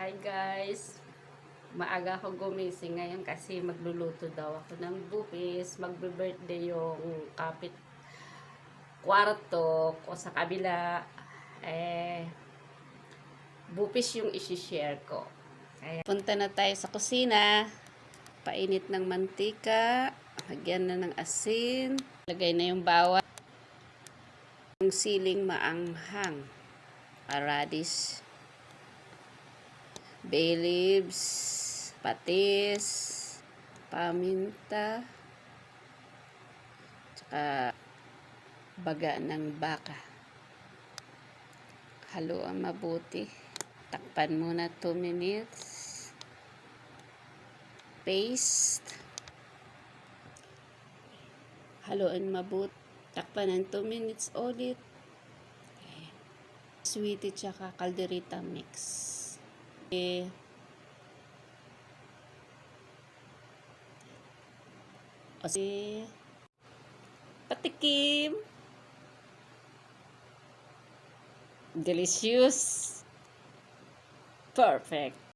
Hi guys! Maaga ako gumising ngayon kasi magluluto daw ako ng bupis. Magbe-birthday yung kapit kwarto ko sa kabila. Bupis yung isi-share ko. Kaya, punta na tayo sa kusina. Painit ng mantika. Lagyan na ng asin. Lagay na yung bawang. Yung siling maanghang. Radish. Bay leaves, patis, paminta, tsaka baga ng baka. Haluan mabuti. Takpan muna 2 minutes. Paste. Haluan mabuti. Takpan ng 2 minutes ulit. Sweetie tsaka calderita mix. Patikim. Delicious. Perfect.